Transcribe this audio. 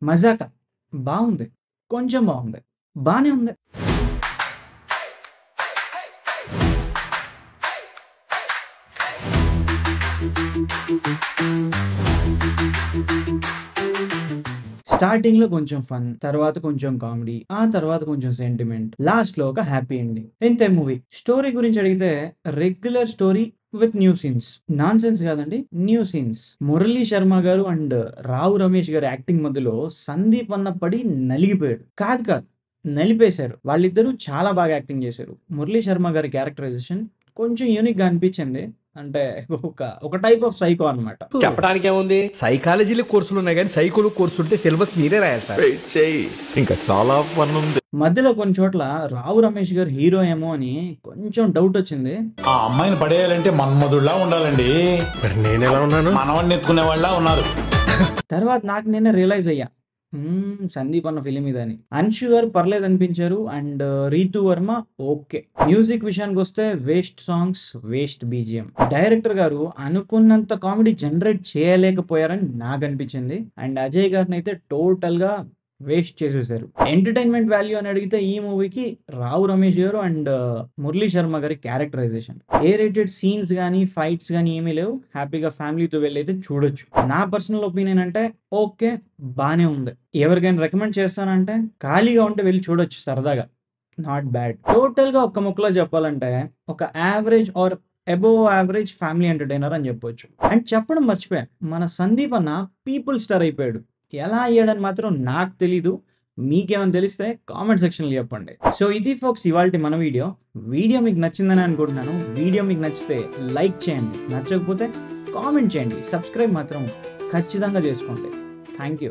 మజాకా బావుంది. కొంచెం బావుంది. బానే ఉంది. స్టార్టింగ్‌లో కొంచెం ఫన్, తర్వాత కొంచెం కామెడీ, ఆ తర్వాత కొంచెం సెంటిమెంట్, లాస్ట్‌లో ఒక హ్యాపీ ఎండింగ్. ఇంతే మూవీ. స్టోరీ గురించి అడిగితే regular story with new scenes. Nonsense కాదండి. New scenes. మురళీ శర్మ గారు అండ్ రావు రమేష్ గారి యాక్టింగ్ మధ్యలో సందీప్ అన్న పడి నలిగిపోయాడు. కాదు. నలిపేశారు. వాళ్ళిద్దరూ చాలా బాగా యాక్టింగ్ చేశారు. మురళీ శర్మ గారి క్యారెక్టరైజేషన్ కొంచెం యూనిక్‌గా అనిపించింది. అంటే ఒక టైప్ ఆఫ్ సైకో అన్నమాట. చెప్పడానికి ఏముంది, సైకాలజీలో కోర్సులు ఉన్నాయి కానీ సైకోలో కోర్సు ఉంటే సిలబస్ మీరే రాయాలి సార్. ఇంకా చాలా పని ఉంది. మధ్యలో కొన్ని చోట్ల రావు రమేష్ గారు హీరో ఏమో అని కొంచెం డౌట్ వచ్చింది. ఆ అమ్మాయిని పడేయాలంటే మన్మధుడిలా ఉండాలండి. మరి నేను ఎలా ఉన్నాను? మనవాడిని ఎత్తుకునే వాళ్ళ ఉన్నారు. తర్వాత నాకు నేనే రియలైజ్ అయ్యా, సందీప్ అన్న ఫిలిం ఇదని. అన్షు గారు పర్లేదు అనిపించారు and Ritu Varma okay. Music విషయానికి వస్తే waste songs, waste BGM. Director గారు అనుకున్నంత కామెడీ జనరేట్ చేయలేకపోయారని నాకు అనిపించింది. అండ్ అజయ్ గారిని అయితే టోటల్ గా వేస్ట్ చేసేసారు. ఎంటర్టైన్మెంట్ వాల్యూ అని అడిగితే ఈ మూవీకి రావు రమేష్ గారు అండ్ మురళీ శర్మ గారి క్యారెక్టరైజేషన్, ఏ రేటెడ్ సీన్స్ కానీ ఫైట్స్ కానీ ఏమీ లేవు. హ్యాపీగా ఫ్యామిలీతో వెళ్ళి అయితే చూడొచ్చు. నా పర్సనల్ ఒపీనియన్ అంటే ఓకే, బానే ఉంది. ఎవరికైనా రికమెండ్ చేస్తానంటే ఖాళీగా ఉంటే వెళ్ళి చూడొచ్చు సరదాగా. Not bad. టోటల్ గా ఒక్క ముక్కలో చెప్పాలంటే ఒక average are above average family entertainer అని చెప్పొచ్చు. అండ్ చెప్పడం మర్చిపోయా, మన సందీప్ అన్న పీపుల్ స్టార్ అయిపోయాడు. ఎలా అయ్యాడని మాత్రం నాకు తెలీదు. మీకేమైనా తెలిస్తే కామెంట్ సెక్షన్లో చెప్పండి. సో ఇది ఫోక్స్ ఇవాల్టి మన వీడియో మీకు నచ్చిందని అనుకుంటున్నాను. వీడియో మీకు నచ్చితే లైక్ చేయండి, నచ్చకపోతే కామెంట్ చేయండి, సబ్స్క్రైబ్ మాత్రం ఖచ్చితంగా చేసుకోండి. Thank you.